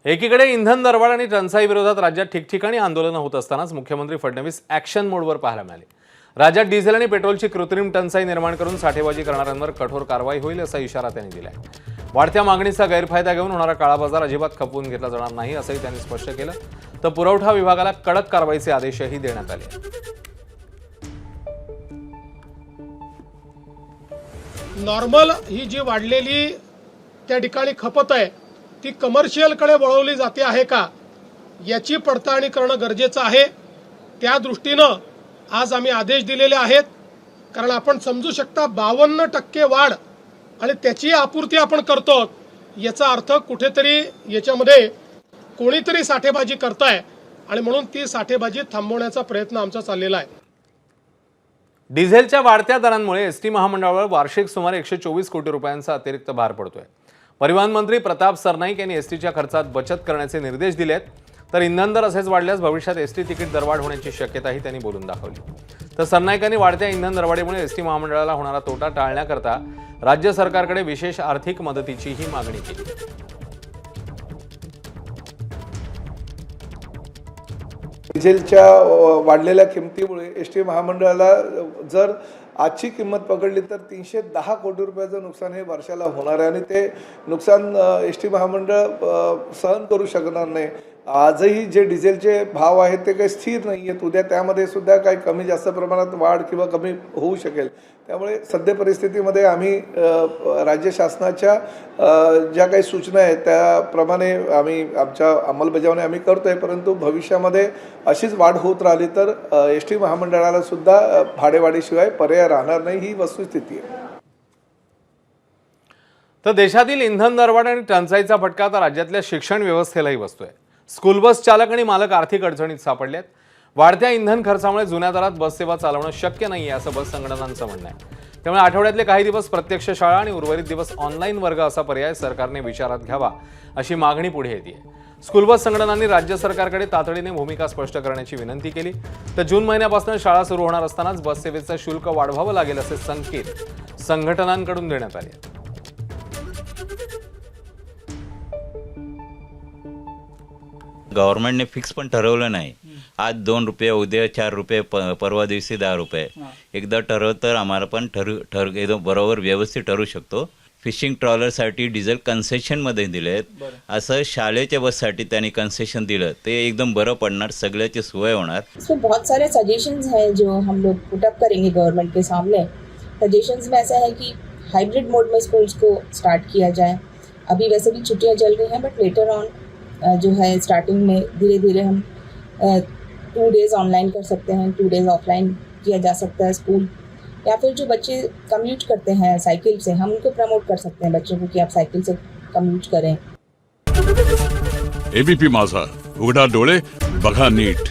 एकीकडे इंधन दरवाढ आणि टंचाई विरोधात राज्यात ठिकठिकाणी आंदोलनं होत असतानाच मुख्यमंत्री फडणवीस ॲक्शन मोडवर पाहायला मिळाले। राज्यात डिझेल आणि पेट्रोलची कृत्रिम टंचाई निर्माण करून साठेबाजी करणाऱ्यांवर कठोर कारवाई होईल असा इशारा त्यांनी दिलाय। वाढत्या मागणीचा गैरफायदा घेऊन होणारा काळा बाजार अजिबात खपवून घेतला जाणार नाही असंही त्यांनी स्पष्ट केलं। तर पुरवठा विभागाला कडक कारवाईचे आदेशही देण्यात आले। नॉर्मल ही जी वाढलेली त्या ठिकाणी खपत आहे ती कमर्शियलकडे वळवली जाते आहे का याची पडताळणी करणं गरजेचं आहे। त्या दृष्टीनं आज आम्ही आदेश दिलेले आहेत, कारण आपण समजू शकता 52% वाढ आणि त्याची आपूर्ती आपण करतो, याचा अर्थ कुठेतरी याच्यामध्ये कोणीतरी साठेबाजी करताय आणि म्हणून ती साठेबाजी थांबवण्याचा प्रयत्न आमचा चाललेला आहे। डिझेलच्या वाढत्या दरांमुळे एसटी महामंडळावर वार्षिक सुमारे 124 कोटी रुपयांचा अतिरिक्त भार पडतोय। परिवहन मंत्री प्रताप सरनाईक यांनी एसटीच्या खर्चात बचत करण्याचे निर्देश दिलेत। तर इंधन दर असेच वाढल्यास भविष्यात एसटी तिकीट दरवाढ होण्याची शक्यताही त्यांनी बोलून दाखवली। तर सरनाईकांनी वाढत्या इंधन दरवाढीमुळे एसटी महामंडळाला होणारा तोटा टाळण्याकरता राज्य सरकारकडे विशेष आर्थिक मदतीचीही मागणी केली। डिझेलच्या वाढलेल्या किमतीमुळे एसटी महामंडळाला जर आजची किंमत पकडली तर 310 कोटी रुपयाचं नुकसान हे वर्षाला होणार आहे आणि ते नुकसान एसटी महामंडळ सहन करू शकणार नाही। आजही जे डिझेलचे भाव आहेत ते काही स्थिर नाही आहेत, उद्या त्यामध्ये सुद्धा काही कमी जास्त प्रमाणात वाढ किंवा कमी होऊ शकेल। त्यामुळे सध्या परिस्थितीमध्ये आम्ही राज्य शासनाच्या ज्या काही सूचना आहेत त्याप्रमाणे आम्ही आमच्या अंमलबजावणी आम्ही करतोय, परंतु भविष्यामध्ये अशीच वाढ होत राहिली तर एसटी महामंडळाला सुद्धा भाडेवाढीशिवाय पर्याय राहणार नाही, ही वस्तुस्थिती आहे। तर देशातील इंधन दरवाढ आणि टंचाईचा फटका आता राज्यातल्या शिक्षण व्यवस्थेलाही बसतोय। स्कूल बस चालक आणि मालक आर्थिक अडचणीत सापडलेत। वाढत्या इंधन खर्चामुळे जुन्या दरात बस सेवा चालवणं शक्य नाहीये असं बस संघटनांचं म्हणणं आहे। त्यामुळे आठवड्यातले काही दिवस प्रत्यक्ष शाळा आणि उर्वरित दिवस ऑनलाईन वर्ग असा पर्याय सरकारने विचारात घ्यावा अशी मागणी पुढे येते। स्कूल बस संघटनांनी राज्य सरकारकडे तातडीने भूमिका स्पष्ट करण्याची विनंती केली। तर जून महिन्यापासून शाळा सुरू होणार असतानाच बस सेवेचं शुल्क वाढवावं लागेल असे संकेत संघटनांकडून देण्यात आले। गव्हर्नमेंटने फिक्स पण ठरवलं नाही। आज 2 रुपये, उद्या 4 रुपये, परवा दिवशी 10 रुपये। एकदा ठरवलं तर आम्हाला पण एकदम बरोबर व्यवस्थित ठरू शकतो। फिशिंग ट्रॉलरसाठी डिझेल कन्सेशनमध्ये दिलेत, असं शाळेच्या बससाठी त्यांनी कन्सेशन दिलं ते एकदम बरं पडणार, सगळ्याची सोय होणार। इसमें बहुत सारे सजेशंस हैं जो हम लोग पुट अप करेंगे गवर्नमेंट के सामने। सजेशंस में ऐसा है कि हाइब्रिड मोड में स्कूल्स को स्टार्ट किया जाए। अभी वैसे भी छुट्टियां चल रही हैं, बट लेटर ऑन जो है स्टार्टिंग में धीरे धीरे हम 2 डेज़ ऑनलाइन कर सकते हैं, 2 डेज़ ऑफलाइन किया जा सकता है स्कूल। या फिर जो बच्चे कम्यूट करते हैं साइकिल से, हम उनको प्रमोट कर सकते हैं बच्चों को कि आप साइकिल से कम्यूट करें। एबीपी माझा, उघडा डोळे बघा नीट।